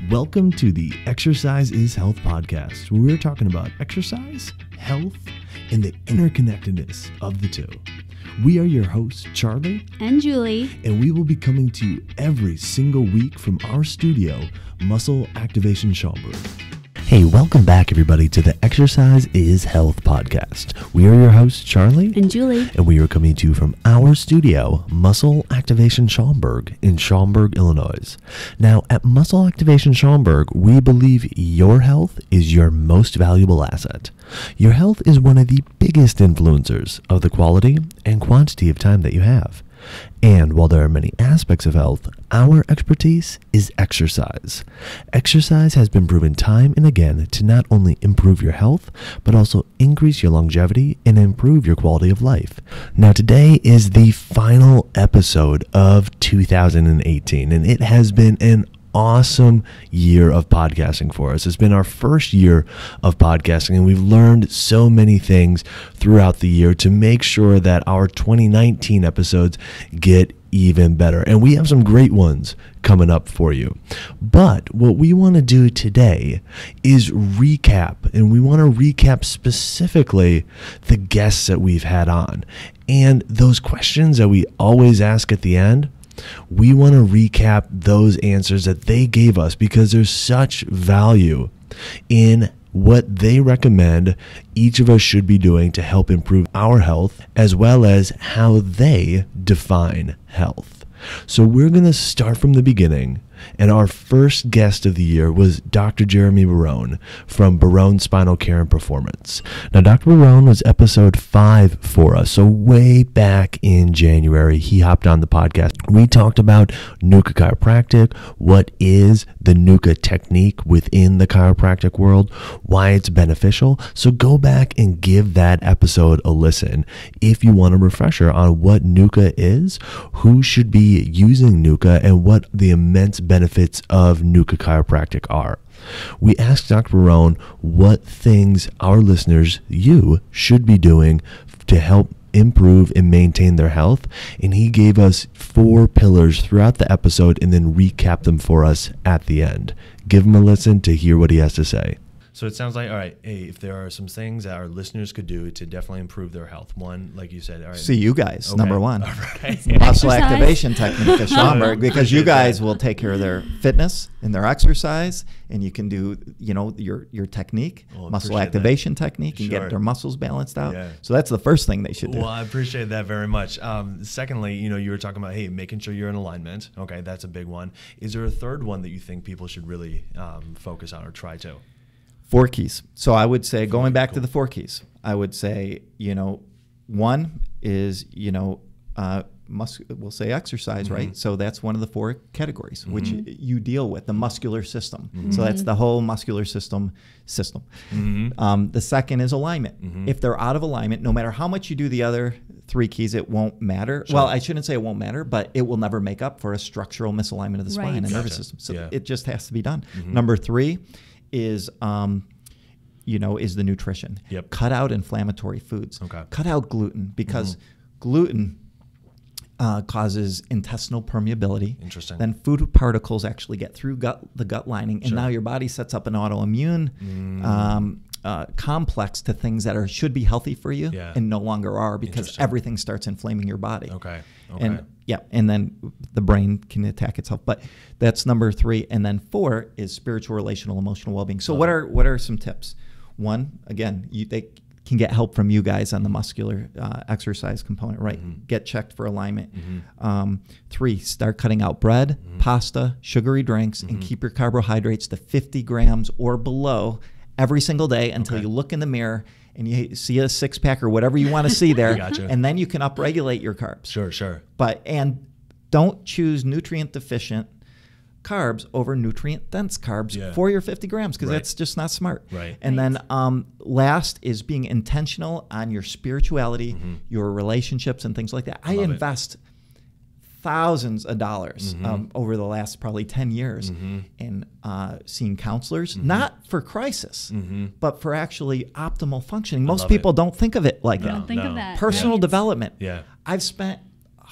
Welcome to the Exercise is Health podcast, where we're talking about exercise, health, and the interconnectedness of the two. We are your hosts, Charlie and Julie, and we will be coming to you every single week from our studio, Muscle Activation Schaumburg. Hey, welcome back, everybody, to the Exercise is Health podcast. We are your hosts, Charlie and Julie, and we are coming to you from our studio, Muscle Activation Schaumburg in Schaumburg, Illinois. Now, at Muscle Activation Schaumburg, we believe your health is your most valuable asset. Your health is one of the biggest influencers of the quality and quantity of time that you have. And while there are many aspects of health, our expertise is exercise. Exercise has been proven time and again to not only improve your health, but also increase your longevity and improve your quality of life. Now, today is the final episode of 2018, and it has been an awesome year of podcasting for us. It's been our first year of podcasting, and we've learned so many things throughout the year to make sure that our 2019 episodes get even better. And we have some great ones coming up for you. But what we want to do today is recap, and we want to recap specifically the guests that we've had on. And those questions that we always ask at the end, we want to recap those answers that they gave us because there's such value in what they recommend each of us should be doing to help improve our health, as well as how they define health. So we're going to start from the beginning. And our first guest of the year was Dr. Jeremy Barone from Barone Spinal Care and Performance. Now, Dr. Barone was episode 5 for us. So way back in January, he hopped on the podcast. We talked about NUCA chiropractic, what is the NUCA technique within the chiropractic world, why it's beneficial. So go back and give that episode a listen if you want a refresher on what NUCA is, who should be using NUCA, and what the immense benefits of NUCA chiropractic are. We asked Dr. Barone what things our listeners, you, should be doing to help improve and maintain their health, and he gave us 4 pillars throughout the episode and then recapped them for us at the end. Give him a listen to hear what he has to say. So it sounds like, all right, hey, if there are some things that our listeners could do to definitely improve their health. One, like you said, all right. See you guys, okay. Number one. All right. Muscle activation technique at Schaumburg, because you guys will take care of their fitness and their exercise, and you can do, your technique, muscle activation technique, and get their muscles balanced out. Yeah. So that's the first thing they should do. Well, I appreciate that very much. Secondly, you were talking about, hey, making sure you're in alignment. Okay, that's a big one. Is there a third one that you think people should really focus on or try to? 4 keys. So I would say, going back to the 4 keys, I would say, one is, we'll say exercise, mm-hmm. right? So that's one of the 4 categories, mm-hmm. which you deal with, the muscular system. Mm-hmm. So that's the whole muscular system. Mm-hmm. The second is alignment. Mm-hmm. If they're out of alignment, no matter how much you do the other 3 keys, it won't matter. Sure. Well, I shouldn't say it won't matter, but it will never make up for a structural misalignment of the spine and nervous system. So it just has to be done. Mm-hmm. Number 3 is is the nutrition. Yep. Cut out inflammatory foods. Okay. Cut out gluten, because gluten causes intestinal permeability. Interesting. Then food particles actually get through the gut lining, and now your body sets up an autoimmune complex to things that should be healthy for you and no longer are, because everything starts inflaming your body. Okay. And then the brain can attack itself. But that's number 3. And then 4 is spiritual, relational, emotional well-being. So what are some tips? 1, again, they can get help from you guys on the muscular exercise component, right? Mm-hmm. Get checked for alignment. Mm-hmm. 3, start cutting out bread, pasta, sugary drinks, and keep your carbohydrates to 50 grams or below every single day until you look in the mirror and you see a 6-pack or whatever you want to see there. Gotcha. And then you can upregulate your carbs. Sure. And don't choose nutrient deficient carbs over nutrient dense carbs for your 50 grams, because that's just not smart. Right. And then last is being intentional on your spirituality, your relationships, and things like that. I invest thousands of dollars over the last probably 10 years in seeing counselors, not for crisis, but for actually optimal functioning. Most people don't think of it like that. Don't think of that. Personal development. Yeah. I've spent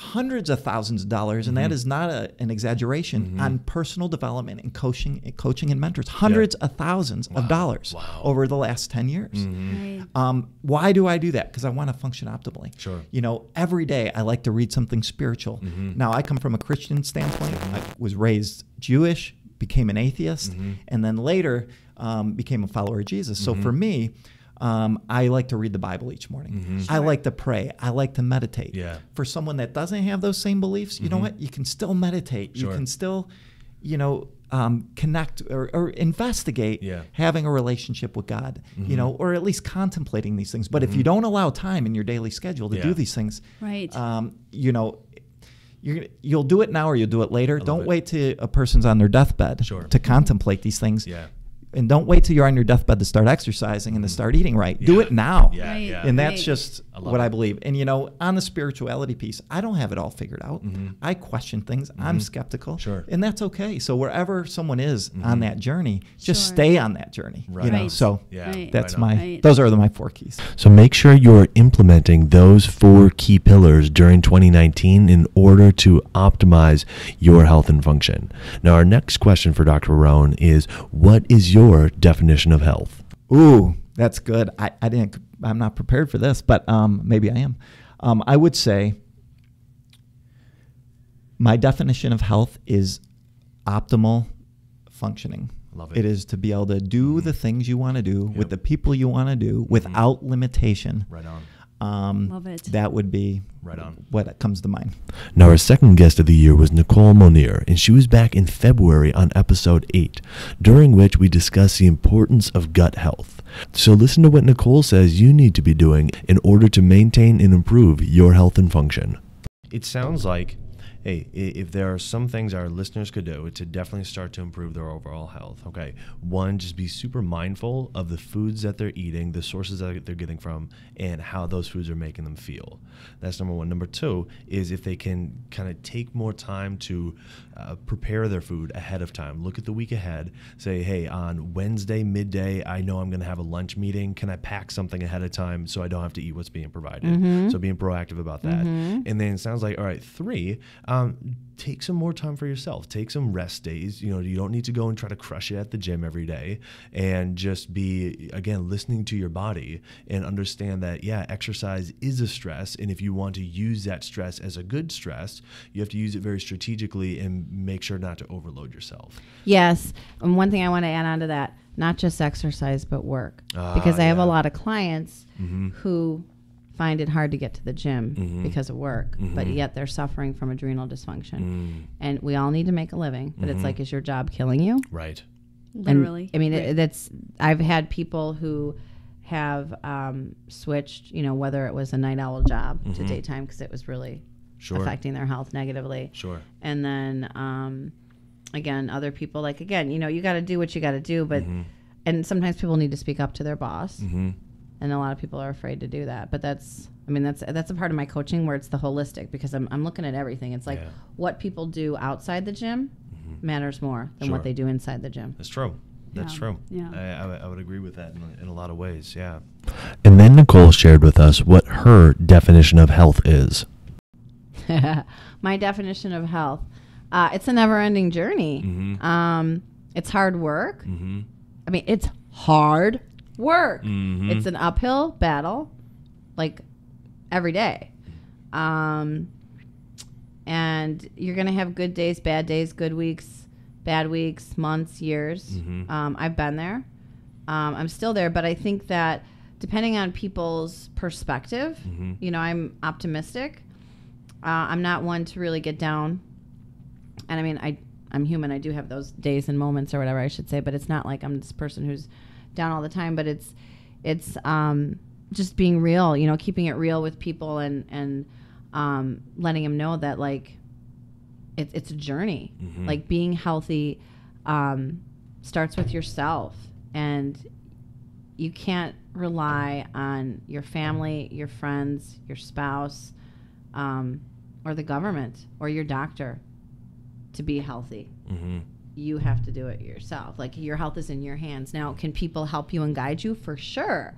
hundreds of thousands of dollars, and that is not an exaggeration, on personal development and coaching and mentors. Hundreds of thousands of dollars over the last 10 years. Right. Why do I do that? Because I want to function optimally. Sure. You know, every day I like to read something spiritual. Now, I come from a Christian standpoint. I was raised Jewish, became an atheist, and then later became a follower of Jesus. So for me, I like to read the Bible each morning. I like to pray. I like to meditate. Yeah. For someone that doesn't have those same beliefs, you know what? You can still meditate. Sure. You can still, you know, connect or investigate having a relationship with God, you know, or at least contemplating these things. But if you don't allow time in your daily schedule to do these things, Right. You know, you'll do it now or you'll do it later. Don't wait till a person's on their deathbed to contemplate these things. Yeah. And don't wait till you're on your deathbed to start exercising and to start eating right. Do it now. Yeah, Right. yeah. And that's Right. just what it. I believe. And, you know, on the spirituality piece, I don't have it all figured out. I question things. I'm skeptical. Sure. And that's okay. So wherever someone is on that journey, just Sure. stay on that journey. Right. You know? Right. So Yeah. Right. that's Right on. Right. those are my 4 keys. So make sure you're implementing those 4 key pillars during 2019 in order to optimize your health and function. Now, our next question for Dr. Rohn is, what is your definition of health? Ooh, that's good. I'm not prepared for this, but maybe I am. I would say my definition of health is optimal functioning. Love it. It is to be able to do the things you want to do with the people you want to do without limitation. Right on. Love it. That would be Right on. what comes to mind. Now, our second guest of the year was Nicole Monier, and she was back in February on episode 8, during which we discussed the importance of gut health. So listen to what Nicole says you need to be doing in order to maintain and improve your health and function. It sounds like, hey, if there are some things our listeners could do to definitely start to improve their overall health, okay, one, just be super mindful of the foods that they're eating, the sources that they're getting from, and how those foods are making them feel. That's number one. Number two is if they can kind of take more time to prepare their food ahead of time. Look at the week ahead. Say, hey, on Wednesday midday, I know I'm going to have a lunch meeting. Can I pack something ahead of time so I don't have to eat what's being provided? So being proactive about that. And then it sounds like, all right, 3, take some more time for yourself. Take some rest days. You know, you don't need to go and try to crush it at the gym every day, and just be, again, listening to your body and understand that, yeah, exercise is a stress. And if you want to use that stress as a good stress, you have to use it very strategically and make sure not to overload yourself. Yes. And one thing I want to add on to that, not just exercise, but work. Because I have a lot of clients who find it hard to get to the gym because of work, but yet they're suffering from adrenal dysfunction. And we all need to make a living, but it's like, is your job killing you? Right. Literally. And, I mean, I've had people who have switched, you know, whether it was a night owl job to daytime because it was really affecting their health negatively. Sure. And then, again, other people, like, again, you know, you got to do what you got to do, but, and sometimes people need to speak up to their boss. And a lot of people are afraid to do that. But that's a part of my coaching where it's the holistic, because I'm looking at everything. It's like what people do outside the gym matters more than what they do inside the gym. That's true. That's true. Yeah. I would agree with that in a lot of ways, yeah. And then Nicole shared with us what her definition of health is. My definition of health, it's a never-ending journey. It's hard work. I mean, it's hard work. It's an uphill battle, like every day. And you're going to have good days, good weeks, bad weeks, months, years. I've been there. I'm still there, but I think that depending on people's perspective, you know, I'm optimistic. I'm not one to really get down. And I mean, I'm human. I do have those days and moments or whatever I should say, but it's not like I'm this person who's down all the time, but it's just being real, you know, keeping it real with people and letting them know that, like, it's a journey. Like, being healthy starts with yourself, and you can't rely on your family, your friends, your spouse, or the government or your doctor to be healthy. You have to do it yourself. Like, your health is in your hands. Now, can people help you and guide you? For sure.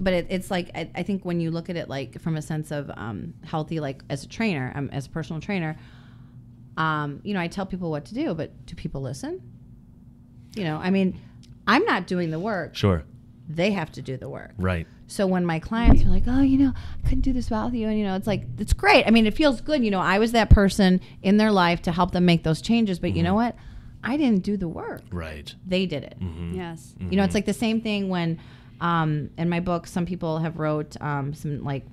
but it's like, I think when you look at it like from a sense of healthy, like as a trainer, as a personal trainer, I tell people what to do, but do people listen? I mean, I'm not doing the work. Sure. They have to do the work. Right. So when my clients are like, oh, I couldn't do this without you. And, it's like, it's great. I mean, it feels good. I was that person in their life to help them make those changes. But you know what? I didn't do the work. Right. They did it. Yes. It's like the same thing when in my book, some people have wrote some like,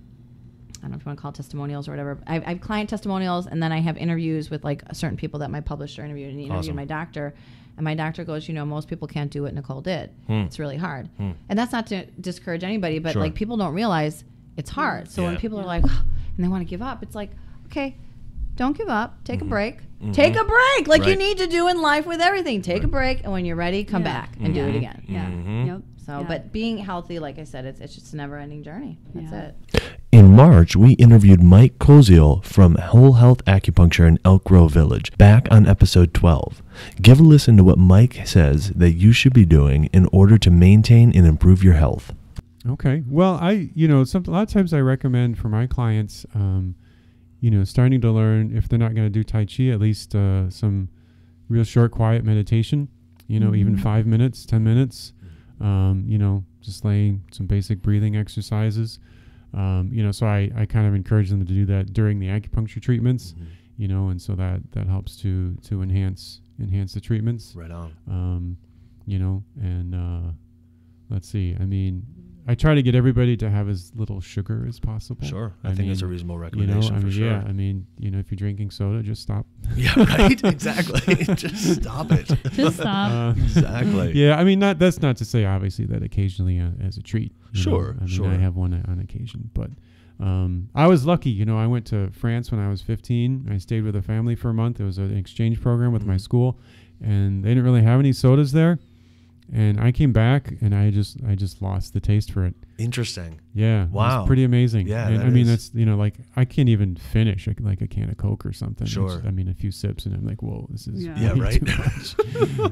I don't know if you want to call it testimonials or whatever. I have client testimonials, and then I have interviews with like certain people that my publisher interviewed, and he interviewed my doctor. And my doctor goes, most people can't do what Nicole did. It's really hard. And that's not to discourage anybody, but like people don't realize it's hard. So when people are like, and they want to give up, it's like, okay, don't give up. Take a break. Take a break like you need to do in life with everything. Take a break, and when you're ready, come back and do it again. Yeah. Yep. So, but being healthy, like I said, it's just a never-ending journey. That's it. In March, we interviewed Mike Koziel from Whole Health Acupuncture in Elk Grove Village, back on episode 12. Give a listen to what Mike says that you should be doing in order to maintain and improve your health. Okay. Well, a lot of times I recommend for my clients, starting to learn, if they're not going to do Tai Chi, at least some real short, quiet meditation, even 5 minutes, 10 minutes, just laying some basic breathing exercises. So I kind of encourage them to do that during the acupuncture treatments, and so that helps to enhance the treatments. Right on. And let's see. I mean, I try to get everybody to have as little sugar as possible. Sure. I think that's a reasonable recommendation for sure. Yeah. I mean, if you're drinking soda, just stop. Yeah, right? Exactly. Just stop it. Just stop. Exactly. Yeah. I mean, that's not to say, obviously, that occasionally as a treat. Sure. I have one on occasion. But I was lucky. I went to France when I was 15. I stayed with a family for a month. It was an exchange program with my school. And they didn't really have any sodas there. And I came back, and I just lost the taste for it. Interesting. Yeah. Wow. It was pretty amazing. Yeah. And I mean, that's, like I can't even finish like a can of Coke or something. Sure. A few sips, and I'm like, whoa, this is Yeah, way right. too much.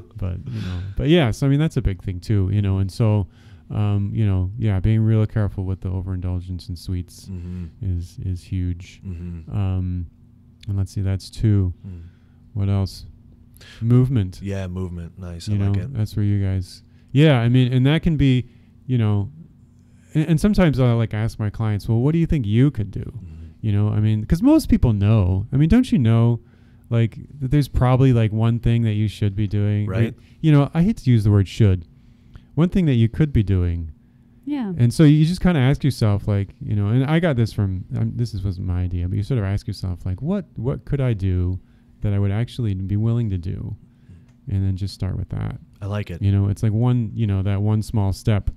But yeah, so I mean, that's a big thing too, and so, being real careful with the overindulgence in sweets is huge. And let's see, that's 2. What else? Movement. Yeah, movement. Nice. I like it. That's where you guys. Yeah, I mean, and that can be, and sometimes I like ask my clients, well, what do you think you could do? I mean, because most people know. I mean, don't you know, like, that there's probably like one thing that you should be doing, right? I hate to use the word should. One thing that you could be doing. Yeah. And so you just kind of ask yourself, like, and I got this from, wasn't my idea, but you sort of ask yourself, like, what could I do that I would actually be willing to do, and then just start with that. I like it. It's like one, that one small step.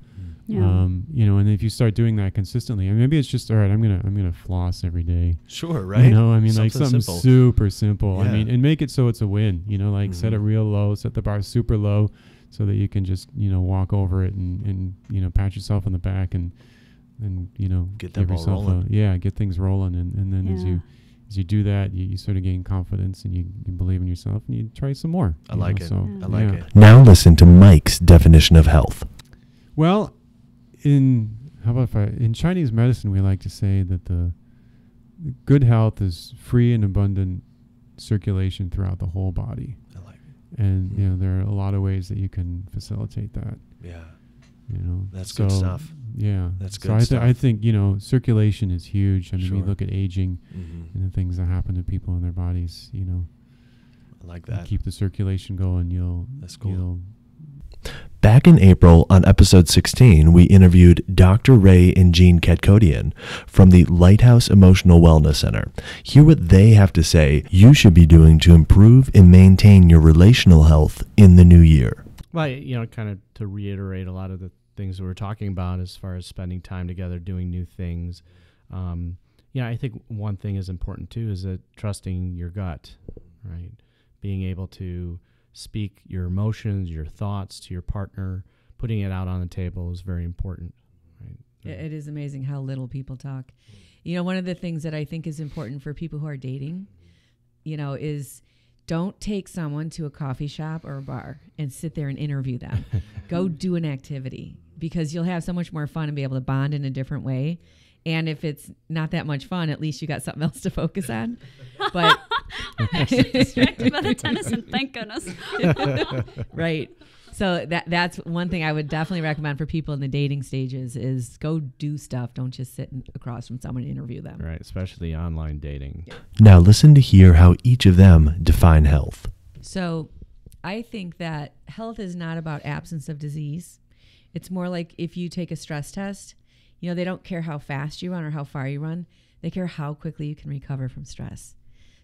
Yeah. And if you start doing that consistently, and maybe it's just, all right, I'm gonna floss every day. Sure, right? I mean, like something simple. super simple. Yeah. I mean, and make it so it's a win. Set it real low, set the bar super low, so that you can just walk over it and pat yourself on the back and get that give ball yourself rolling. get things rolling, and then as you do that, you sort of gain confidence, and you believe in yourself, and you try some more. I like it. So, I like it. Now Now listen to Mike's definition of health. Well, in Chinese medicine, we like to say that the good health is free and abundant circulation throughout the whole body. I like it. And there are a lot of ways that you can facilitate that. Yeah. That's So, good stuff. Yeah. That's So good stuff. I think, circulation is huge. I mean, we Sure. look at aging and the things that happen to people in their bodies, I like that. keep the circulation going. That's cool. You'll Back in April on episode 16, we interviewed Dr. Ray and Jean Katkodian from the Lighthouse Emotional Wellness Center. Hear what they have to say you should be doing to improve and maintain your relational health in the new year. Well, kind of to reiterate a lot of the things that we're talking about as far as spending time together, doing new things. I think one thing is important too, is that trusting your gut, right? Being able to speak your emotions, your thoughts to your partner, putting it out on the table is very important, right? It is amazing how little people talk. One of the things that I think is important for people who are dating, is don't take someone to a coffee shop or a bar and sit there and interview them. Go do an activity. because you'll have so much more fun and be able to bond in a different way. And if it's not that much fun, at least you got something else to focus on. But distracted by the tennis, and thank goodness. right. So that's one thing I would definitely recommend for people in the dating stages is go do stuff. Don't just sit across from someone and interview them. Right, especially online dating. Now listen to hear how each of them define health. So I think that health is not about absence of disease. It's more like if you take a stress test, you know, they don't care how fast you run or how far you run. They care how quickly you can recover from stress.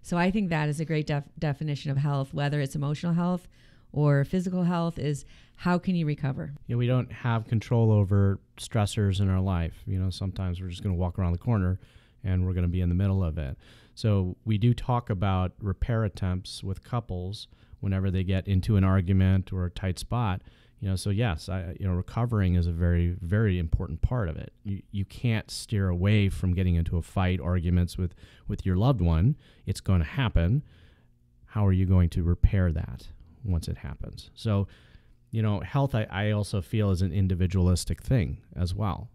So I think that is a great definition of health, whether it's emotional health or physical health, is how can you recover? You know, we don't have control over stressors in our life. You know, sometimes we're just going to walk around the corner and we're going to be in the middle of it. So we do talk about repair attempts with couples whenever they get into an argument or a tight spot. You know, so yes, recovering is a very, very important part of it. You can't steer away from getting into a fight, arguments with your loved one. It's going to happen. How are you going to repair that once it happens? So, you know, health, I also feel, is an individualistic thing as well,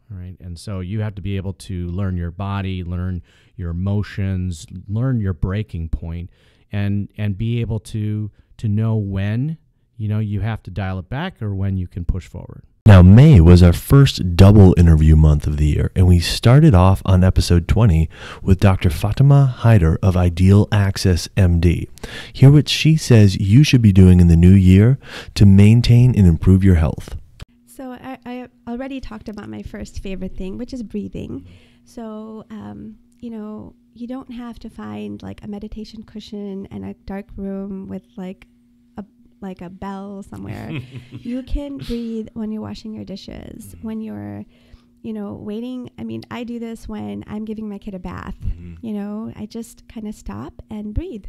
right? And so you have to be able to learn your body, learn your emotions, learn your breaking point, and be able to know when, you know, you have to dial it back or when you can push forward. Now, May was our first double interview month of the year, and we started off on episode 20 with Dr. Fatima Haider of Ideal Access MD. Hear what she says you should be doing in the new year to maintain and improve your health. So I already talked about my first favorite thing, which is breathing. So, you know, you don't have to find like a meditation cushion and a dark room with like a bell somewhere. You can breathe when you're washing your dishes, when you're, you know, waiting. I mean, I do this when I'm giving my kid a bath. You know, I just kind of stop and breathe.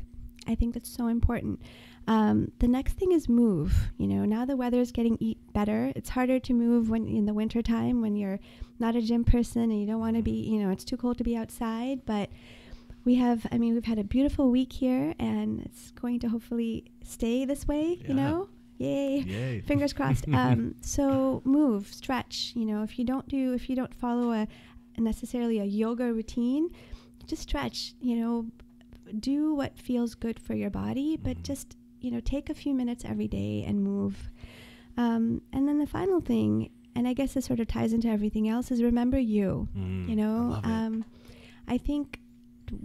I think that's so important. The next thing is move. You know, now the weather is getting better. It's harder to move when in the winter time when you're not a gym person and you don't want to be, you know, it's too cold to be outside. But we've had a beautiful week here, and it's going to hopefully stay this way, you know? Yay. Fingers crossed. So move, stretch, you know, if you don't follow necessarily a yoga routine, just stretch, you know, do what feels good for your body, but just, you know, take a few minutes every day and move. And then the final thing, and I guess this sort of ties into everything else, is remember you, you know? I think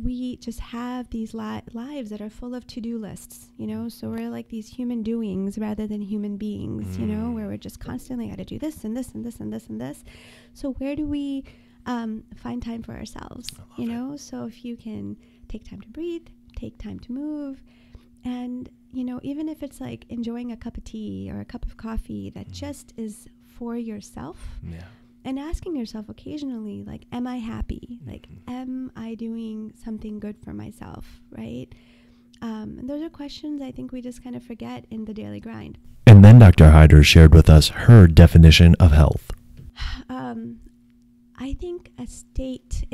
we just have these lives that are full of to-do lists, you know, so we're like these human doings rather than human beings, you know, where we're just constantly got to do this and this and this and this and this. So where do we find time for ourselves, you know? So if you can take time to breathe, take time to move, and, you know, even if it's like enjoying a cup of tea or a cup of coffee that just is for yourself. And asking yourself occasionally, like, am I happy? Like, am I doing something good for myself, right? And those are questions I think we just kind of forget in the daily grind. And then Dr. Haider shared with us her definition of health. I think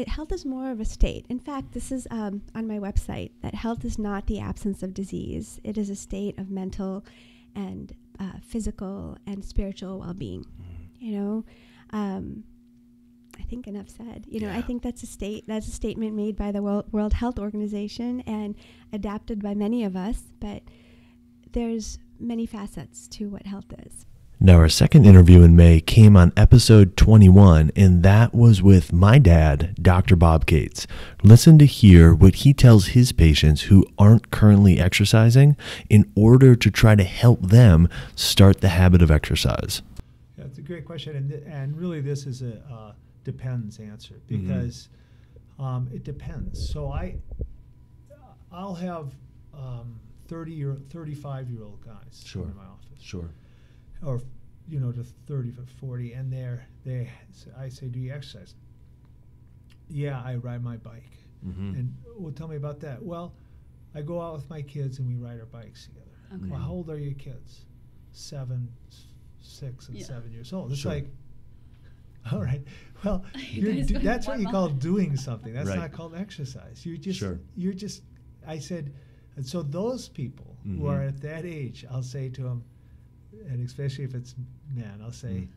health is more of a state. In fact, this is on my website, that health is not the absence of disease. It is a state of mental and physical and spiritual well-being, you know? I think enough said. You know, I think that's a statement made by the World Health Organization and adapted by many of us, but there's many facets to what health is. Now, our second interview in May came on episode 21, and that was with my dad, Dr. Bob Cates. Listen to hear what he tells his patients who aren't currently exercising in order to try to help them start the habit of exercise. That's a great question, and really this is a depends answer, because it depends. So I'll have 35-year-old guys in my office, or you know, to 30 to 40, and I say, do you exercise? Yeah, I ride my bike. And well, tell me about that. Well, I go out with my kids and we ride our bikes together. Okay. Well, how old are your kids? 7, 6, and 7 years old. It's like, all right, well, that's what you call doing something. That's not called exercise. You're just, I said, and so those people who are at that age, I'll say to them, and especially if it's men, I'll say,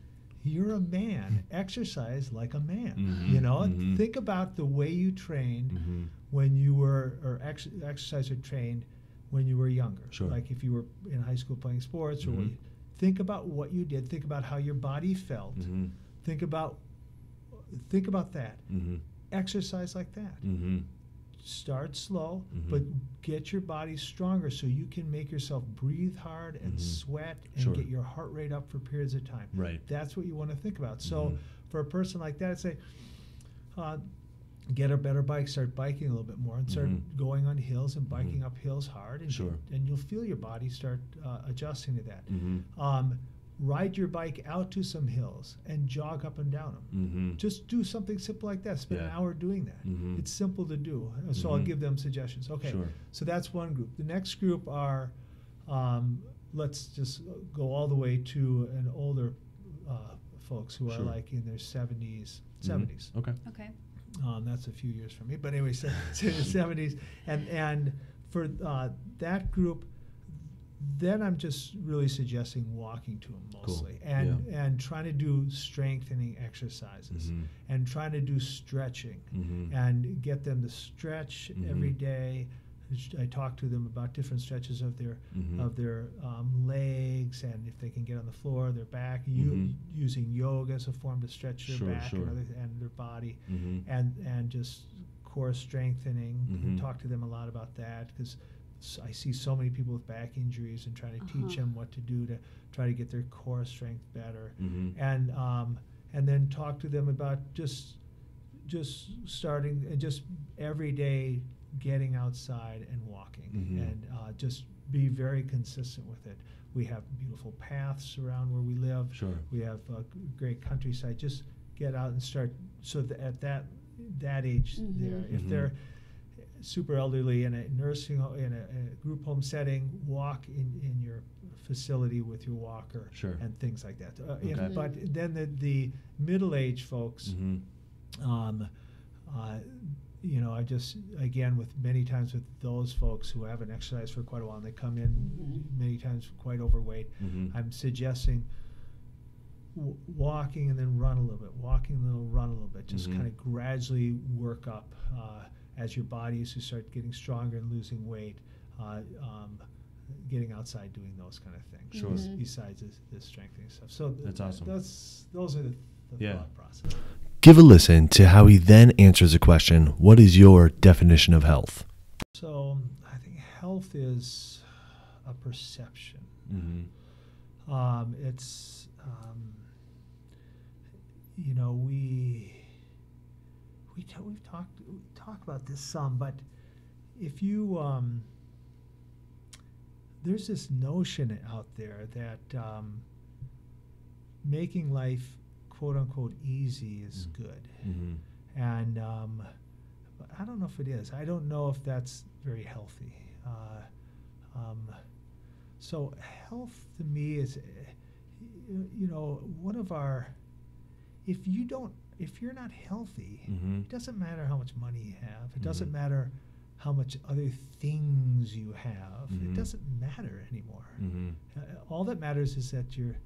you're a man. Exercise like a man. You know, think about the way you trained when you were, or exercise or trained when you were younger. Sure. Like if you were in high school playing sports, or think about what you did. Think about how your body felt. Think about that. Exercise like that. Start slow, but get your body stronger so you can make yourself breathe hard and sweat and get your heart rate up for periods of time. Right. That's what you want to think about. So for a person like that, I'd say, get a better bike, start biking a little bit more, and start going on hills and biking up hills hard, and, and you'll feel your body start adjusting to that. Ride your bike out to some hills and jog up and down them. Just do something simple like that. Spend an hour doing that. It's simple to do. So I'll give them suggestions. Okay, so that's one group. The next group are, let's just go all the way to an older folks who are like in their 70s. Okay. Okay. That's a few years from me, but anyway, 70s. And for that group, then I'm just really suggesting walking to them mostly, and trying to do strengthening exercises, and trying to do stretching, and get them to stretch every day. I talk to them about different stretches of their legs, and if they can get on the floor, their back, using yoga as a form to stretch their back and their body, and just core strengthening. Talk to them a lot about that, because I see so many people with back injuries, and trying to teach them what to do to try to get their core strength better, and then talk to them about just starting and just every day getting outside and walking, and just be very consistent with it. We have beautiful paths around where we live. We have great countryside. Just get out and start. So at that age, there, if they're super elderly in a nursing in a group home setting, walk in your facility with your walker, and things like that. But then the middle-aged folks, you know, I just, again, with many times with those folks who haven't exercised for quite a while, and they come in many times quite overweight, I'm suggesting walking and then run a little bit, walking a little, run a little bit, just kind of gradually work up as your body, as you start getting stronger and losing weight, getting outside, doing those kind of things. Besides the strengthening stuff. So that's awesome. Those are the thought process. Give a listen to how he then answers the question, what is your definition of health? So I think health is a perception. It's, you know, we've talked about this some, but if you, there's this notion out there that making life quote unquote easy is good, and I don't know if it is. I don't know if that's very healthy. So health to me is, you know, one of our, if you're not healthy, it doesn't matter how much money you have. It doesn't matter how much other things you have. It doesn't matter anymore. All that matters is that you're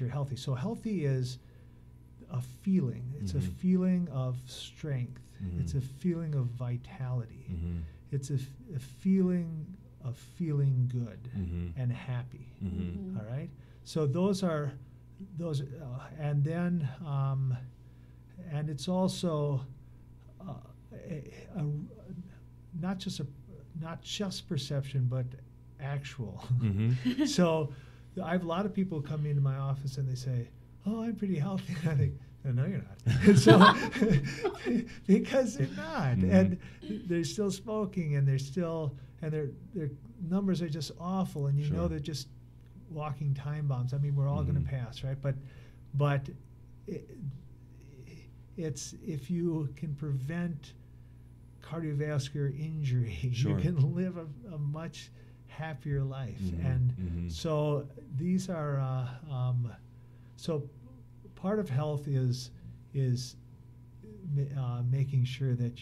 healthy. So healthy is a feeling. It's a feeling of strength. It's a feeling of vitality. It's a feeling of feeling good and happy. All right. So those are and then and it's also not just perception, but actual. So I have a lot of people come into my office and they say, "Oh, I'm pretty healthy." And I think, "No, you're not." So because they're not, and they're still smoking, and their numbers are just awful, and you know they're just walking time bombs. I mean, we're all going to pass, right? But it's if you can prevent cardiovascular injury, you can live a much happier life. And so these are so part of health is making sure that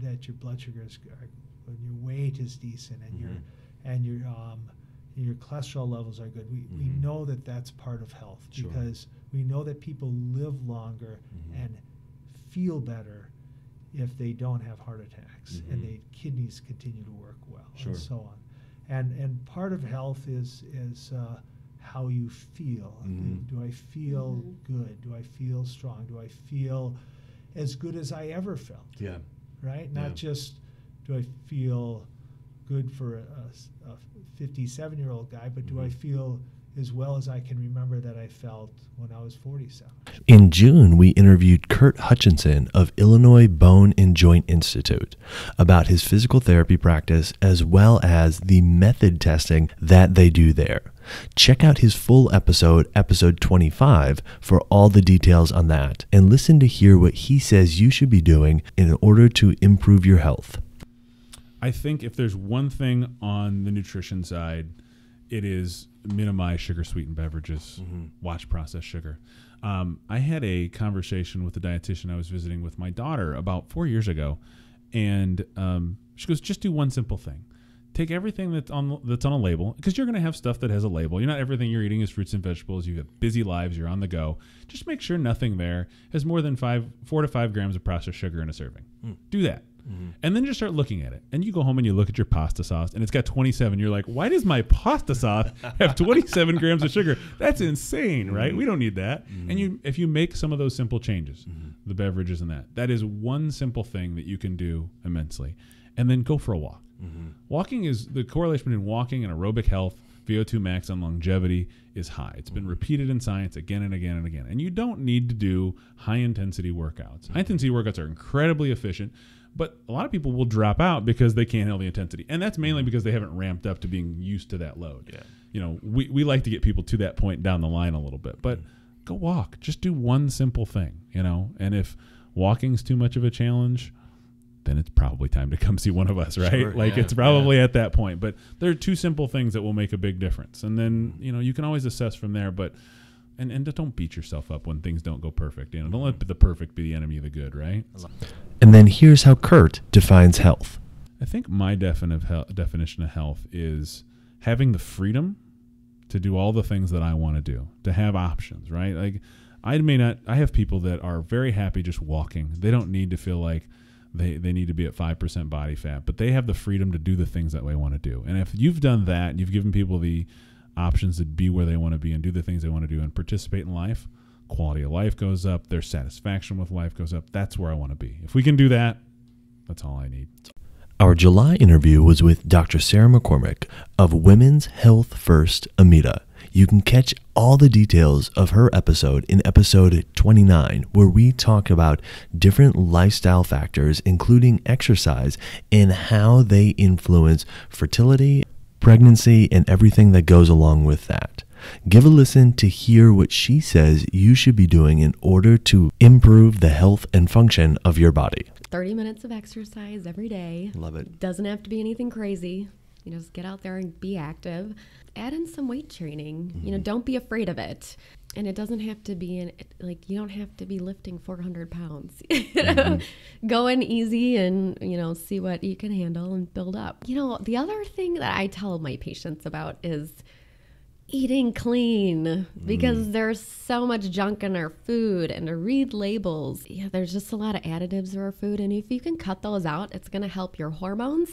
that your blood sugars are, your weight is decent, and your cholesterol levels are good. We know that that's part of health Sure. because we know that people live longer and feel better if they don't have heart attacks and their kidneys continue to work well and so on. And part of health is how you feel. Do I feel good? Do I feel strong? Do I feel as good as I ever felt? Yeah. Right? Not just do I feel good for a 57-year-old guy, but do I feel as well as I can remember that I felt when I was 47? In June, we interviewed Kurt Hutchinson of Illinois Bone and Joint Institute about his physical therapy practice as well as the method testing that they do there. Check out his full episode 25, for all the details on that, and listen to hear what he says you should be doing in order to improve your health. I think if there's one thing on the nutrition side, it is minimize sugar-sweetened beverages, watch processed sugar. I had a conversation with a dietitian I was visiting with my daughter about 4 years ago, and she goes, just do one simple thing. Take everything that's on a label, because you're going to have stuff that has a label. Not everything you're eating is fruits and vegetables. You have busy lives. You're on the go. Just make sure nothing there has more than 4 to 5 grams of processed sugar in a serving. Do that. And then just start looking at it. And you go home and you look at your pasta sauce, and it's got 27. You're like, why does my pasta sauce have 27 grams of sugar? That's insane, right? We don't need that. And if you make some of those simple changes, the beverages and that is one simple thing that you can do immensely. And then go for a walk. Walking is the correlation between walking and aerobic health, VO2 max, and longevity is high. It's been repeated in science again and again and again. And you don't need to do high-intensity workouts. High-intensity workouts are incredibly efficient, but a lot of people will drop out because they can't handle the intensity. And that's mainly because they haven't ramped up to being used to that load. We like to get people to that point down the line a little bit. But go walk. Just do one simple thing, And if walking's too much of a challenge, then it's probably time to come see one of us, right? Sure, It's probably at that point. But there are two simple things that will make a big difference. And then, you can always assess from there. But and don't beat yourself up when things don't go perfect. Don't let the perfect be the enemy of the good, right? And then here's how Kurt defines health. I think my definition of health is having the freedom to do all the things that I want to do, to have options, right? Like I have people that are very happy just walking. They don't need to feel like they need to be at 5% body fat, but they have the freedom to do the things that they want to do. And if you've done that, you've given people the options to be where they want to be and do the things they want to do and participate in life, quality of life goes up, their satisfaction with life goes up. That's where I want to be. If we can do that, that's all I need. Our July interview was with Dr. Sarah McCormick of Women's Health First AMITA. You can catch all the details of her episode in episode 29, where we talk about different lifestyle factors, including exercise, and how they influence fertility, pregnancy, and everything that goes along with that. Give a listen to hear what she says you should be doing in order to improve the health and function of your body. 30 minutes of exercise every day. Love it. Doesn't have to be anything crazy. Just get out there and be active. Add in some weight training. Don't be afraid of it. And it doesn't have to be you don't have to be lifting 400 pounds. Go in easy and, see what you can handle and build up. The other thing that I tell my patients about is eating clean, because there's so much junk in our food, and to read labels. There's just a lot of additives in our food. And if you can cut those out, it's going to help your hormones.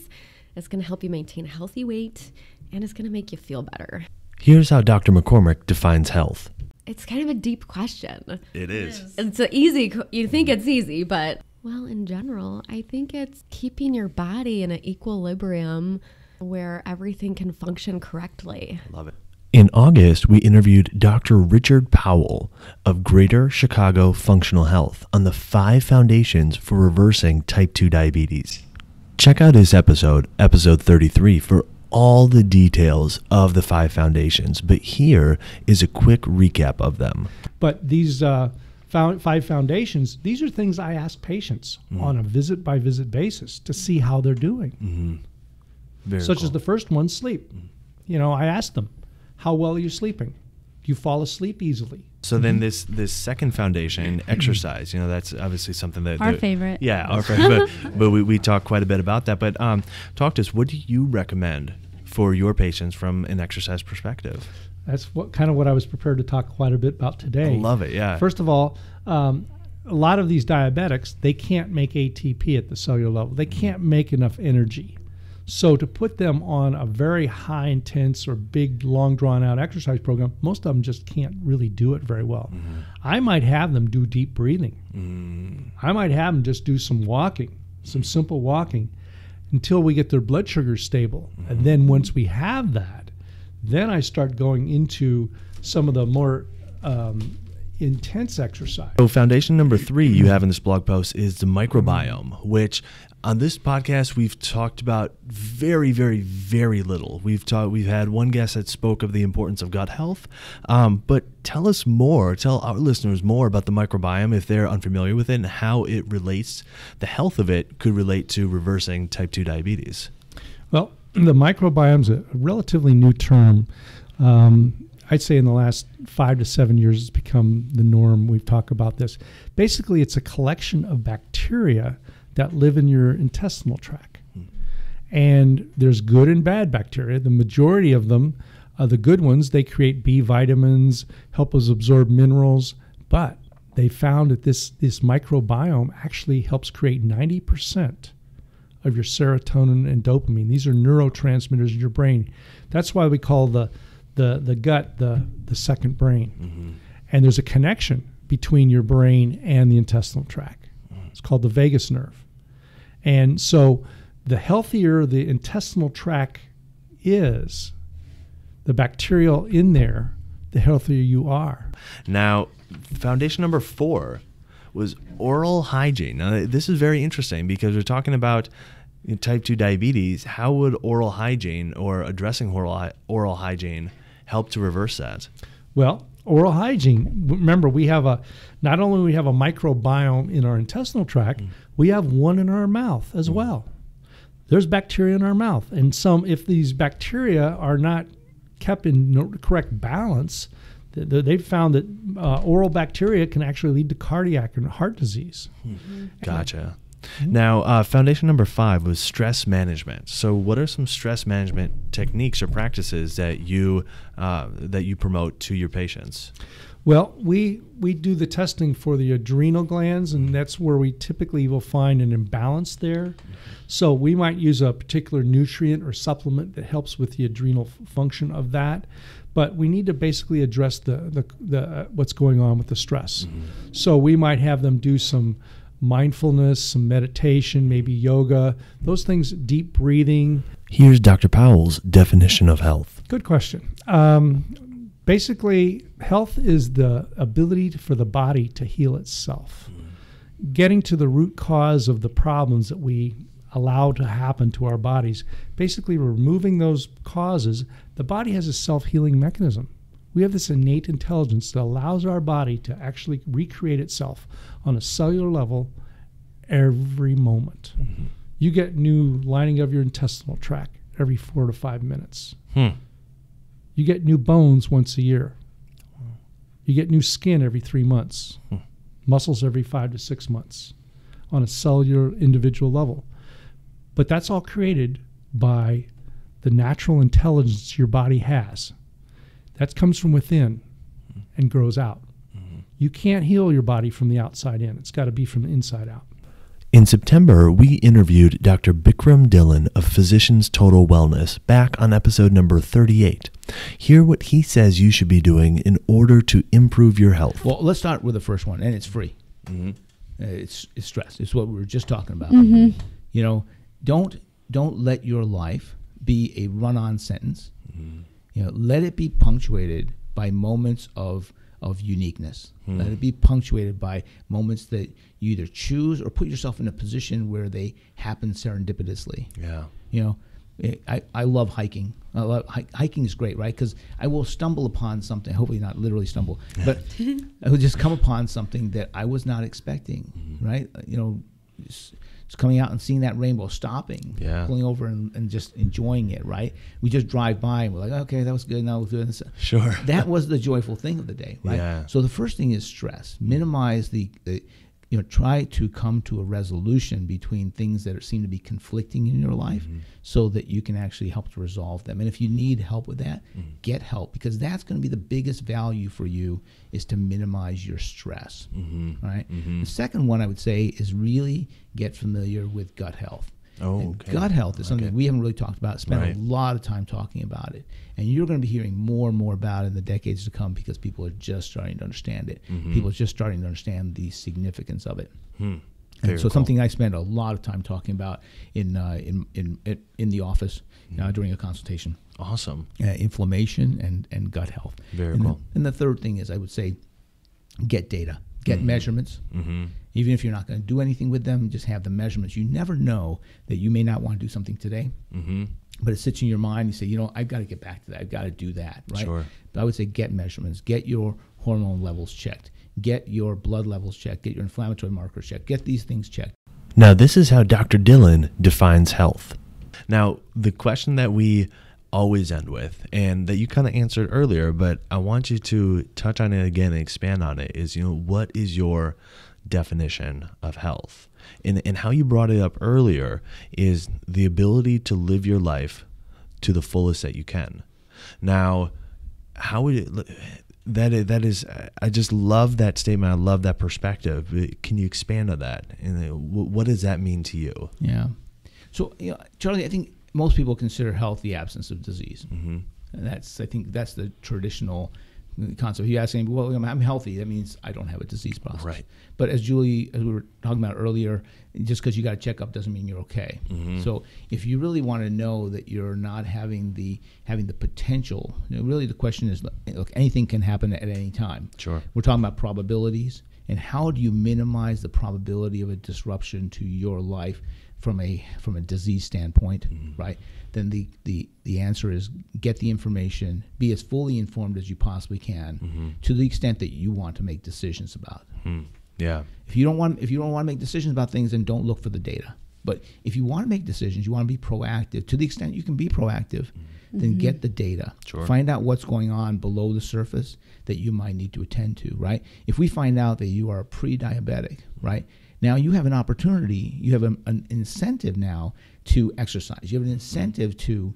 It's going to help you maintain a healthy weight, and it's going to make you feel better. Here's how Dr. McCormick defines health. It's kind of a deep question. It is. It's easy. You think it's easy, but, well, in general, I think it's keeping your body in an equilibrium where everything can function correctly. Love it. In August, we interviewed Dr. Richard Powell of Greater Chicago Functional Health on the 5 foundations for reversing type 2 diabetes. Check out his episode 33, for all the details of the 5 foundations, but here is a quick recap of them. But these 5 foundations, these are things I ask patients on a visit-by-visit basis to see how they're doing. Such as the first one, sleep. I ask them, how well are you sleeping? Do you fall asleep easily? So then this second foundation, exercise, that's obviously something that... Our favorite. Yeah, our favorite. but we talk quite a bit about that. But talk to us, what do you recommend for your patients from an exercise perspective? That's what I was prepared to talk quite a bit about today. I love it, yeah. First of all, a lot of these diabetics, they can't make ATP at the cellular level. They can't make enough energy. So to put them on a very high intense or big, long drawn out exercise program, most of them just can't really do it very well. I might have them do deep breathing. I might have them just do some walking, some simple walking, until we get their blood sugar stable. And then once we have that, then I start going into some of the more intense exercise. So foundation number 3 you have in this blog post is the microbiome, which on this podcast we've talked about very, very, very little. We've had one guest that spoke of the importance of gut health, but tell our listeners more about the microbiome if they're unfamiliar with it and how it relates, the health of it could relate to reversing type 2 diabetes. Well, the microbiome is a relatively new term. I'd say in the last 5 to 7 years, it's become the norm. We've talked about this. Basically, it's a collection of bacteria that live in your intestinal tract. And there's good and bad bacteria. The majority of them, the good ones, they create B vitamins, help us absorb minerals. But they found that this microbiome actually helps create 90% of your serotonin and dopamine. These are neurotransmitters in your brain. That's why we call the gut the second brain. And there's a connection between your brain and the intestinal tract. It's called the vagus nerve. And so the healthier the intestinal tract is, the bacterial in there, the healthier you are. Now, foundation number 4 was oral hygiene. Now, this is very interesting because we're talking about type 2 diabetes. How would oral hygiene or addressing oral hygiene help to reverse that? Well, oral hygiene, remember, we have not only we have a microbiome in our intestinal tract, we have one in our mouth as well. There's bacteria in our mouth, and if these bacteria are not kept in correct balance, they've found that oral bacteria can actually lead to cardiac and heart disease. Gotcha. Now, foundation number 5 was stress management. So what are some stress management techniques or practices that you promote to your patients? Well, we do the testing for the adrenal glands, and that's where we typically will find an imbalance there. So we might use a particular nutrient or supplement that helps with the adrenal function of that. But we need to basically address the what's going on with the stress. So we might have them do some mindfulness, some meditation, maybe yoga, those things, deep breathing. Here's Dr. Powell's definition of health. Good question. Basically, health is the ability for the body to heal itself. Getting to the root cause of the problems that we allow to happen to our bodies, basically removing those causes, the body has a self-healing mechanism. We have this innate intelligence that allows our body to actually recreate itself on a cellular level every moment. You get new lining of your intestinal tract every 4 to 5 minutes. You get new bones once a year. You get new skin every 3 months. Muscles every 5 to 6 months on a cellular individual level. But that's all created by the natural intelligence your body has. That comes from within and grows out. You can't heal your body from the outside in. It's got to be from the inside out. In September, we interviewed Dr. Bikram Dhillon of Physicians Total Wellness back on episode number 38. Hear what he says you should be doing in order to improve your health. Well, let's start with the first one, and it's free. It's stress. It's what we were just talking about. You know, don't let your life be a run-on sentence. You know, let it be punctuated by moments of uniqueness. Let it be punctuated by moments that you either choose or put yourself in a position where they happen serendipitously. You know, I love hiking. Hiking is great, right? Because I will stumble upon something, hopefully not literally stumble, but I will just come upon something that I was not expecting, right? You know, just coming out and seeing that rainbow, stopping, pulling over and just enjoying it, right? We just drive by and we're like, okay, that was good, now we'll do this. Sure. That was the joyful thing of the day, right? So the first thing is stress. Minimize try to come to a resolution between things that seem to be conflicting in your life, so that you can actually help to resolve them. And if you need help with that, get help, because that's going to be the biggest value for you, is to minimize your stress. Right. The second one I would say is really get familiar with gut health. Gut health is something we haven't really talked about, spent a lot of time talking about it. And you're going to be hearing more and more about it in the decades to come, because people are just starting to understand it. People are just starting to understand the significance of it. And so something I spend a lot of time talking about in the office during a consultation. Awesome. Inflammation and gut health. Very cool. And the third thing is, I would say, get data. Get measurements. Even if you're not going to do anything with them, just have the measurements. You never know that you may not want to do something today, but it sits in your mind. You say, I've got to get back to that. I've got to do that, right? Sure. But I would say get measurements. Get your hormone levels checked. Get your blood levels checked. Get your inflammatory markers checked. Get these things checked. Now, this is how Dr. Dillon defines health. Now, the question that we always end with, and that you kind of answered earlier, but I want you to touch on it again and expand on it, is, what is your definition of health? And how you brought it up earlier is the ability to live your life to the fullest that you can. Now, how would it, that is, I just love that statement. I love that perspective. Can you expand on that? And what does that mean to you? Yeah. So, Charlie, I think most people consider health the absence of disease. And I think that's the traditional concept. You ask anybody, well, I'm healthy, that means I don't have a disease process. Right. But as we were talking about earlier, just because you got a checkup doesn't mean you're okay. So if you really want to know that you're not having the potential, really the question is, look, anything can happen at any time. Sure. We're talking about probabilities, and how do you minimize the probability of a disruption to your life from a disease standpoint, right? Then the answer is get the information, be as fully informed as you possibly can, to the extent that you want to make decisions about. Yeah. If you don't want to make decisions about things, then don't look for the data. But if you want to make decisions, you want to be proactive. To the extent you can be proactive, then get the data. Sure. Find out what's going on below the surface that you might need to attend to, right? If we find out that you are pre-diabetic, right? Now you have an opportunity, you have an incentive now to exercise. You have an incentive to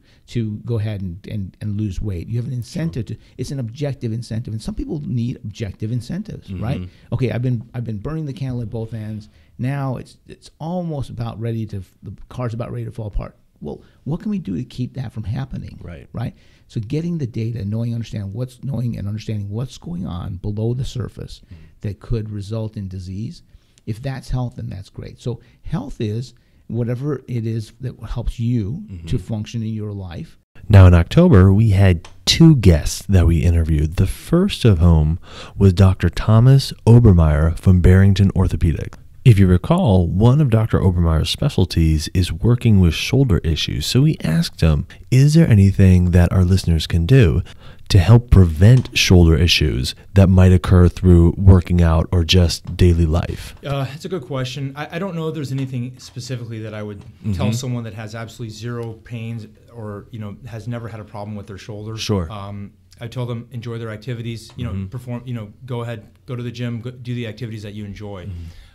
go ahead and lose weight. You have an incentive it's an objective incentive. And some people need objective incentives, right? Okay, I've been burning the candle at both ends. Now it's almost about the car's about ready to fall apart. Well, what can we do to keep that from happening? Right? So getting the data, knowing and understanding what's going on below the surface that could result in disease. If that's health, then that's great. So health is whatever it is that helps you to function in your life. Now, in October, we had 2 guests that we interviewed. The first of whom was Dr. Thomas Obermeyer from Barrington Orthopedic. If you recall, one of Dr. Obermeyer's specialties is working with shoulder issues. So we asked him, is there anything that our listeners can do to help prevent shoulder issues that might occur through working out or just daily life? It's a good question. I don't know if there's anything specifically that I would tell someone that has absolutely zero pains or has never had a problem with their shoulders. Sure. I tell them enjoy their activities. Perform. Go ahead, go to the gym, do the activities that you enjoy.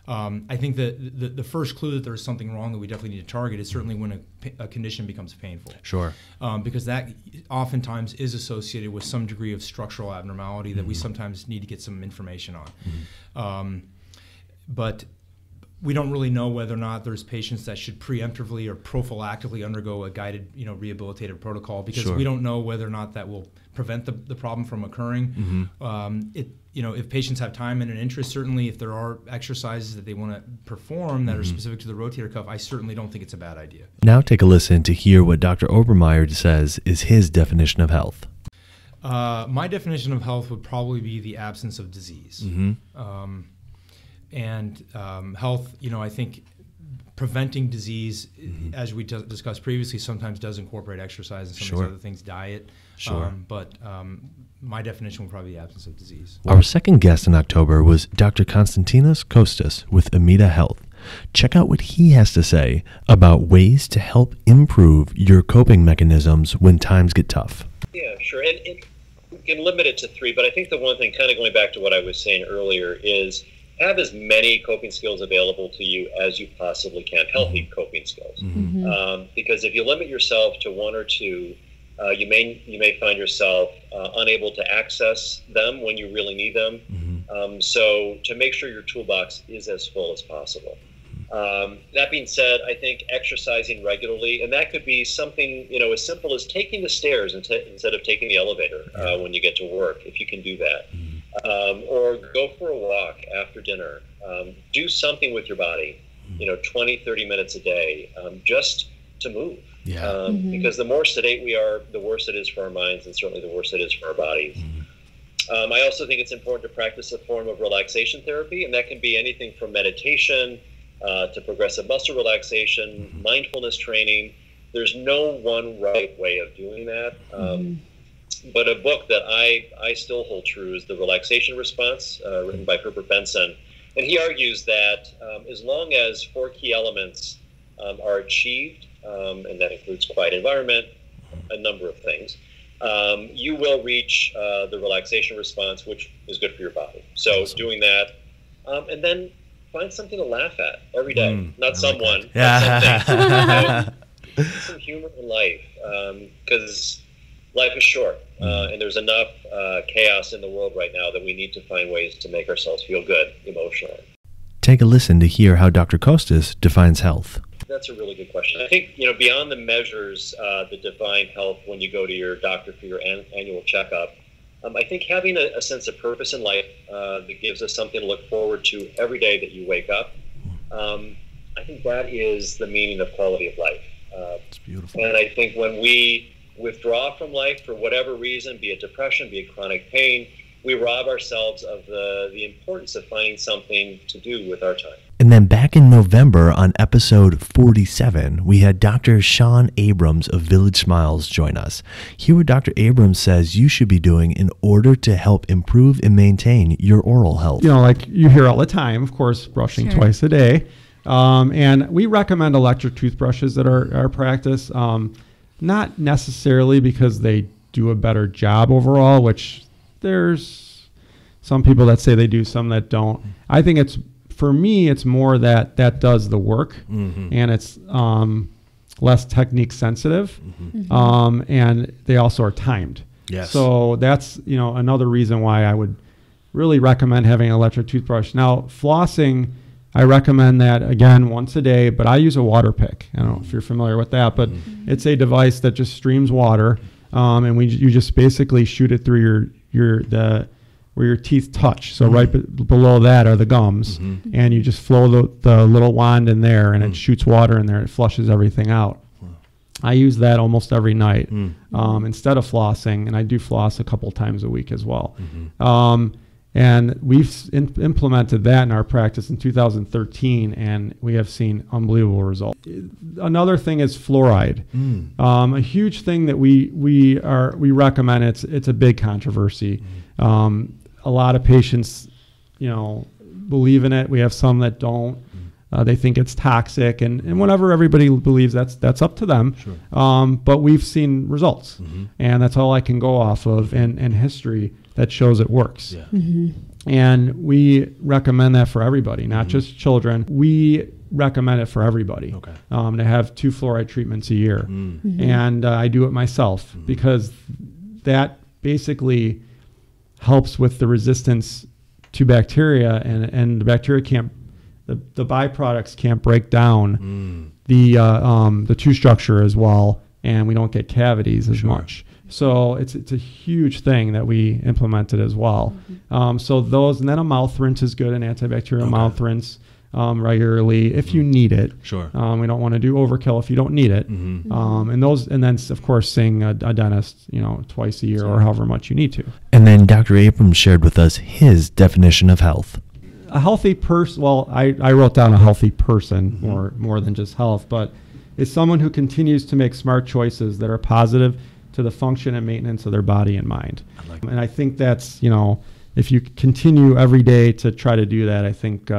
I think that the first clue that there's something wrong that we definitely need to target is certainly when a condition becomes painful. Sure. Because that oftentimes is associated with some degree of structural abnormality that we sometimes need to get some information on. But we don't really know whether or not there's patients that should preemptively or prophylactically undergo a guided, rehabilitative protocol, because we don't know whether or not that will prevent the problem from occurring. If patients have time and an interest, certainly if there are exercises that they want to perform that are specific to the rotator cuff, I certainly don't think it's a bad idea. Now take a listen to hear what Dr. Obermeyer says is his definition of health. My definition of health would probably be the absence of disease. Health, I think preventing disease, as we discussed previously, sometimes does incorporate exercise and some of these other things, diet. But my definition would probably be the absence of disease. Our second guest in October was Dr. Konstantinos Kostas with Amida Health. Check out what he has to say about ways to help improve your coping mechanisms when times get tough. Yeah, sure. And we can limit it to 3, but I think the one thing, kind of going back to what I was saying earlier, is have as many coping skills available to you as you possibly can, healthy coping skills. Because if you limit yourself to one or two, you may find yourself unable to access them when you really need them. So to make sure your toolbox is as full as possible. That being said, I think exercising regularly, and that could be something, as simple as taking the stairs instead of taking the elevator when you get to work, if you can do that. Or go for a walk after dinner. Do something with your body, 20, 30 minutes a day, just to move. Because the more sedate we are, the worse it is for our minds, and certainly the worse it is for our bodies. I also think it's important to practice a form of relaxation therapy, and that can be anything from meditation to progressive muscle relaxation, mindfulness training. There's no one right way of doing that. But a book that I still hold true is The Relaxation Response, written by Herbert Benson. And he argues that as long as 4 key elements are achieved, and that includes quiet environment, a number of things, you will reach the relaxation response, which is good for your body. So doing that, and then find something to laugh at every day. Not someone, but something. Some humor in life, because life is short, and there's enough chaos in the world right now that we need to find ways to make ourselves feel good emotionally. Take a listen to hear how Dr. Costas defines health. That's a really good question. I think, beyond the measures that define health when you go to your doctor for your annual checkup, I think having a sense of purpose in life that gives us something to look forward to every day that you wake up, I think that is the meaning of quality of life. It's beautiful. And I think when we withdraw from life for whatever reason, be it depression, be it chronic pain, we rob ourselves of the importance of finding something to do with our time. And then back in November on episode 47, we had Dr. Sean Abrams of Village Smiles join us. Here what Dr. Abrams says you should be doing in order to help improve and maintain your oral health. Like you hear all the time, of course, brushing twice a day. And we recommend electric toothbrushes that are our practice. Not necessarily because they do a better job overall, which there's some people that say they do, some that don't. I think for me, it's more that does the work, and it's less technique sensitive, and they also are timed. Yes. So that's another reason why I would really recommend having an electric toothbrush. Now, flossing, I recommend that, again, once a day, but I use a water pick. I don't know if you're familiar with that, but it's a device that just streams water, and you just basically shoot it through where your teeth touch. So right below that are the gums, and you just flow the little wand in there, and it shoots water in there, and it flushes everything out. I use that almost every night instead of flossing, and I do floss a couple times a week as well. And we've implemented that in our practice in 2013, and we have seen unbelievable results. Another thing is fluoride. A huge thing that we recommend. It's a big controversy. A lot of patients, believe in it. We have some that don't. They think it's toxic, and whenever everybody believes that's up to them. Sure. But we've seen results, and that's all I can go off of, and history that shows it works. Yeah. And we recommend that for everybody, not just children. We recommend it for everybody. Okay. To have 2 fluoride treatments a year, and I do it myself because that basically helps with the resistance to bacteria, and the bacteria can't. The byproducts can't break down the tooth structure as well, and we don't get cavities as much. So it's a huge thing that we implemented as well. So those, and then a mouth rinse is good, an antibacterial mouth rinse regularly if you need it. Sure. We don't want to do overkill if you don't need it. And then of course seeing a dentist, twice a year or however much you need to. And then Dr. Abrams shared with us his definition of health. A healthy person, well, I wrote down a healthy person more than just health, but is someone who continues to make smart choices that are positive to the function and maintenance of their body and mind. And I think that's, if you continue every day to try to do that, I think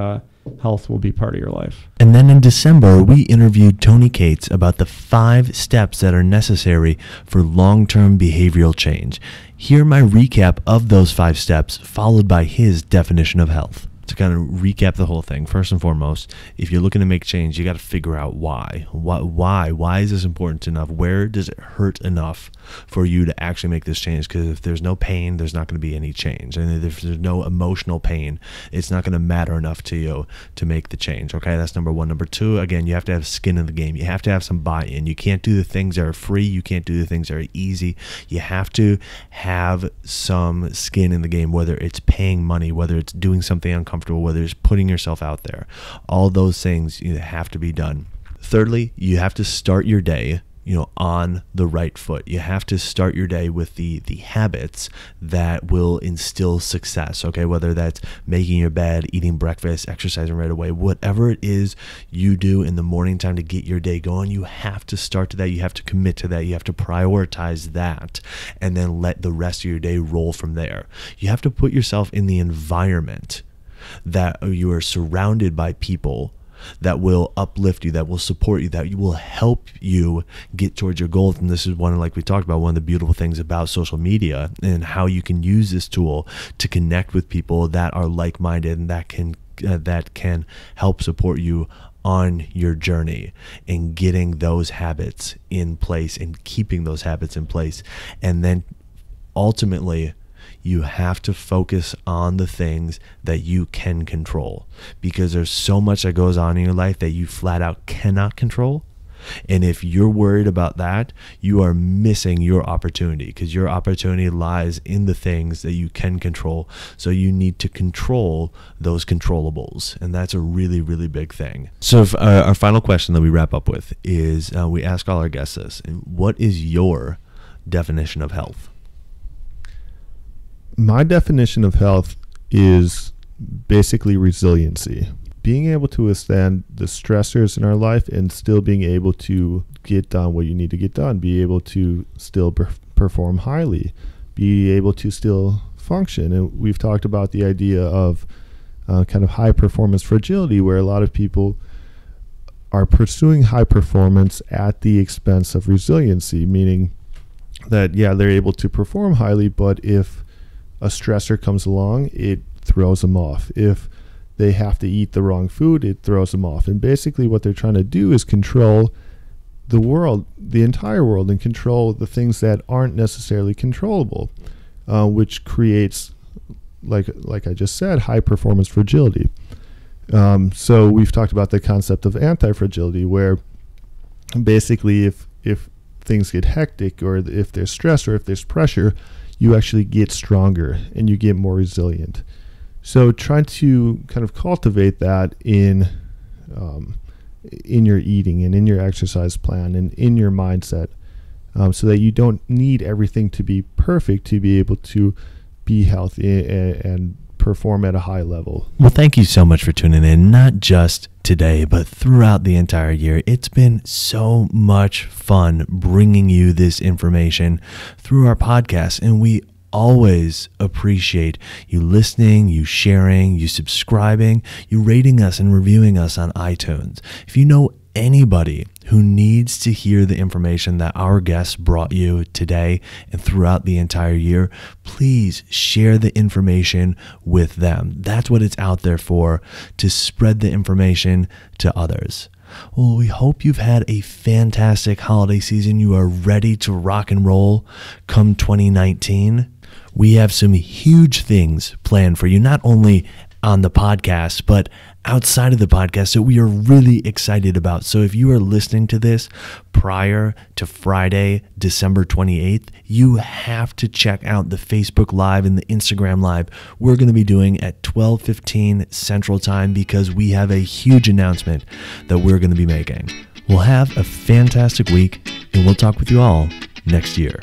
health will be part of your life. And then in December, we interviewed Tony Cates about the 5 steps that are necessary for long-term behavioral change. Hear my recap of those 5 steps, followed by his definition of health. to kind of recap the whole thing, first and foremost, if you're looking to make change, you got to figure out why. Why is this important enough? Where does it hurt enough for you to actually make this change? Because if there's no pain, there's not going to be any change. And if there's no emotional pain, it's not going to matter enough to you to make the change. Okay, that's number one. Number two, again, you have to have skin in the game. You have to have some buy-in. You can't do the things that are free. You can't do the things that are easy. You have to have some skin in the game, whether it's paying money, whether it's doing something uncomfortable, whether it's putting yourself out there. All those things have to be done. Thirdly, you have to start your day on the right foot. You have to start your day with the habits that will instill success, okay? Whether that's making your bed, eating breakfast, exercising right away, whatever it is you do in the morning time to get your day going, you have to start to that. You have to commit to that. You have to prioritize that and then let the rest of your day roll from there. You have to put yourself in the environment that you are surrounded by people that will uplift you, that will support you, that will help you get towards your goals. And this is like we talked about, one of the beautiful things about social media and how you can use this tool to connect with people that are like-minded and that can help support you on your journey and getting those habits in place and keeping those habits in place. And then ultimately, you have to focus on the things that you can control, because there's so much that goes on in your life that you flat out cannot control. And if you're worried about that, you are missing your opportunity, because your opportunity lies in the things that you can control. So you need to control those controllables. And that's a really, really big thing. So our final question that we wrap up with is we ask all our guests this: what is your definition of health? My definition of health is basically resiliency. Being able to withstand the stressors in our life and still being able to get done what you need to get done, be able to still perform highly, be able to still function. And we've talked about the idea of kind of high performance fragility, where a lot of people are pursuing high performance at the expense of resiliency, meaning that, yeah, they're able to perform highly, but if a stressor comes along, it throws them off. If they have to eat the wrong food, it throws them off. And basically what they're trying to do is control the world, the entire world, and control the things that aren't necessarily controllable, which creates, like I just said, high performance fragility. So we've talked about the concept of anti-fragility, where basically if things get hectic, or if there's stress, or if there's pressure, you actually get stronger and you get more resilient. So try to kind of cultivate that in your eating and in your exercise plan and in your mindset, so that you don't need everything to be perfect to be able to be healthy and perform at a high level. Well, thank you so much for tuning in, not just today, but throughout the entire year. It's been so much fun bringing you this information through our podcast, and we always appreciate you listening, you sharing, you subscribing, you rating us and reviewing us on iTunes. If you know anybody who needs to hear the information that our guests brought you today and throughout the entire year, please share the information with them. That's what it's out there for, to spread the information to others. Well, we hope you've had a fantastic holiday season. You are ready to rock and roll come 2019. We have some huge things planned for you, not only on the podcast, but outside of the podcast, that we are really excited about. So if you are listening to this prior to Friday, December 28th, you have to check out the Facebook Live and the Instagram Live we're going to be doing at 12:15 Central Time, because we have a huge announcement that we're going to be making. We'll have a fantastic week, and we'll talk with you all next year.